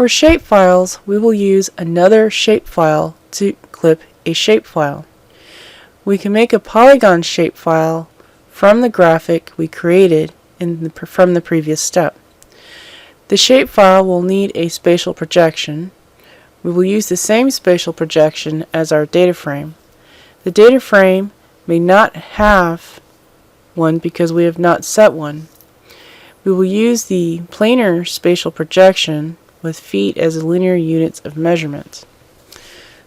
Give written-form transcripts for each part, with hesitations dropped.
For shapefiles, we will use another shapefile to clip a shapefile. We can make a polygon shapefile from the graphic we created from the previous step. The shapefile will need a spatial projection. We will use the same spatial projection as our data frame. The data frame may not have one because we have not set one. We will use the planar spatial projection with feet as linear units of measurement.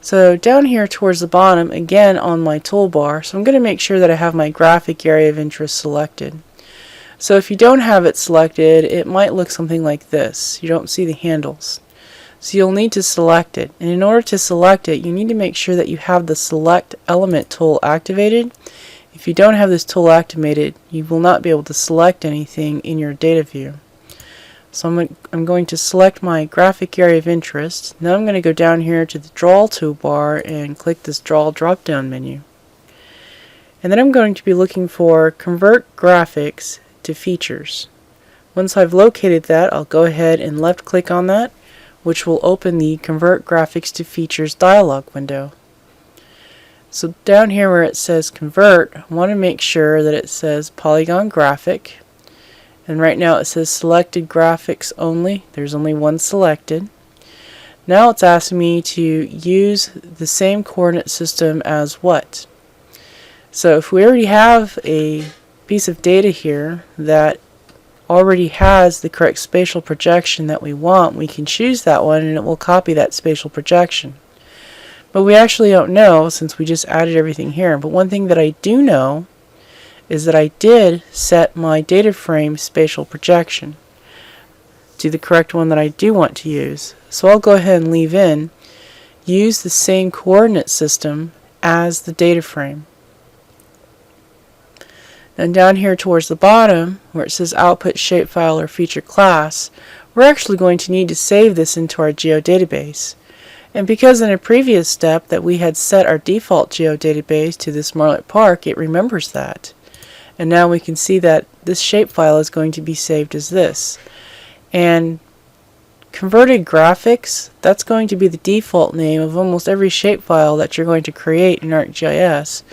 So down here towards the bottom, again on my toolbar, so I'm going to make sure that I have my graphic area of interest selected. So if you don't have it selected, it might look something like this. You don't see the handles. So you'll need to select it. And in order to select it, you need to make sure that you have the Select Element tool activated. If you don't have this tool activated, you will not be able to select anything in your data view. So I'm going to select my graphic area of interest. Now I'm going to go down here to the Draw toolbar and click this Draw drop-down menu. And then I'm going to be looking for Convert Graphics to Features. Once I've located that, I'll go ahead and left-click on that, which will open the Convert Graphics to Features dialog window. So down here where it says Convert, I want to make sure that it says Polygon Graphic. And right now it says Selected Graphics Only. There's only one selected. Now it's asking me to use the same coordinate system as what? So if we already have a piece of data here that already has the correct spatial projection that we want, we can choose that one and it will copy that spatial projection. But we actually don't know since we just added everything here. But one thing that I do know is that I did set my data frame spatial projection to the correct one that I do want to use. So I'll go ahead and leave in use the same coordinate system as the data frame. And down here towards the bottom where it says Output Shapefile or Feature Class, we're actually going to need to save this into our geodatabase. And because in a previous step that we had set our default geodatabase to this Marlet Park, it remembers that. And now we can see that this shapefile is going to be saved as this. And converted graphics, that's going to be the default name of almost every shapefile that you're going to create in ArcGIS,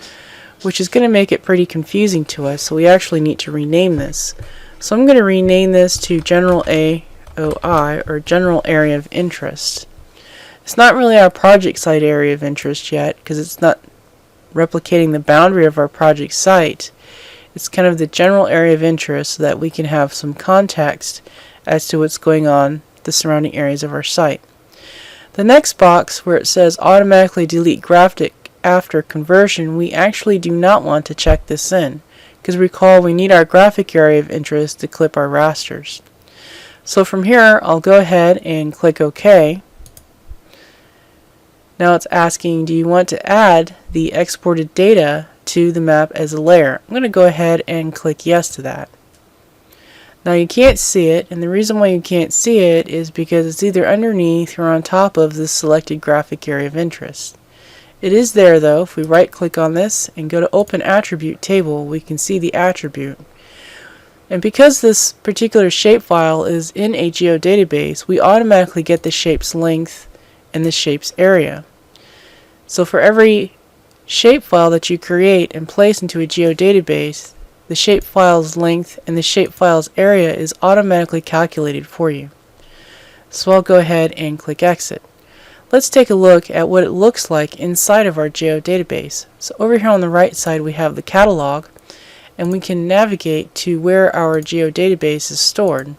which is going to make it pretty confusing to us, so we actually need to rename this. So I'm going to rename this to General AOI, or General Area of Interest. It's not really our project site area of interest yet, because it's not replicating the boundary of our project site. It's kind of the general area of interest so that we can have some context as to what's going on the surrounding areas of our site. The next box where it says automatically delete graphic after conversion, we actually do not want to check this in because recall we need our graphic area of interest to clip our rasters. So from here I'll go ahead and click OK. Now it's asking, do you want to add the exported data to the map as a layer? I'm going to go ahead and click yes to that. Now you can't see it, and the reason why you can't see it is because it's either underneath or on top of the selected graphic area of interest. It is there though. If we right click on this and go to Open Attribute Table, we can see the attribute. And because this particular shapefile is in a geodatabase, we automatically get the shape's length and the shape's area. So for every shapefile that you create and place into a geodatabase, the shapefile's length and the shapefile's area is automatically calculated for you. So I'll go ahead and click Exit. Let's take a look at what it looks like inside of our geodatabase. So over here on the right side we have the catalog, and we can navigate to where our geodatabase is stored.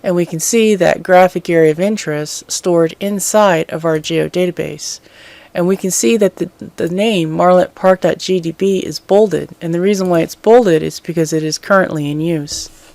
And we can see that graphic area of interest stored inside of our geodatabase. And we can see that the name marletpark.gdb is bolded, and the reason why it's bolded is because it is currently in use.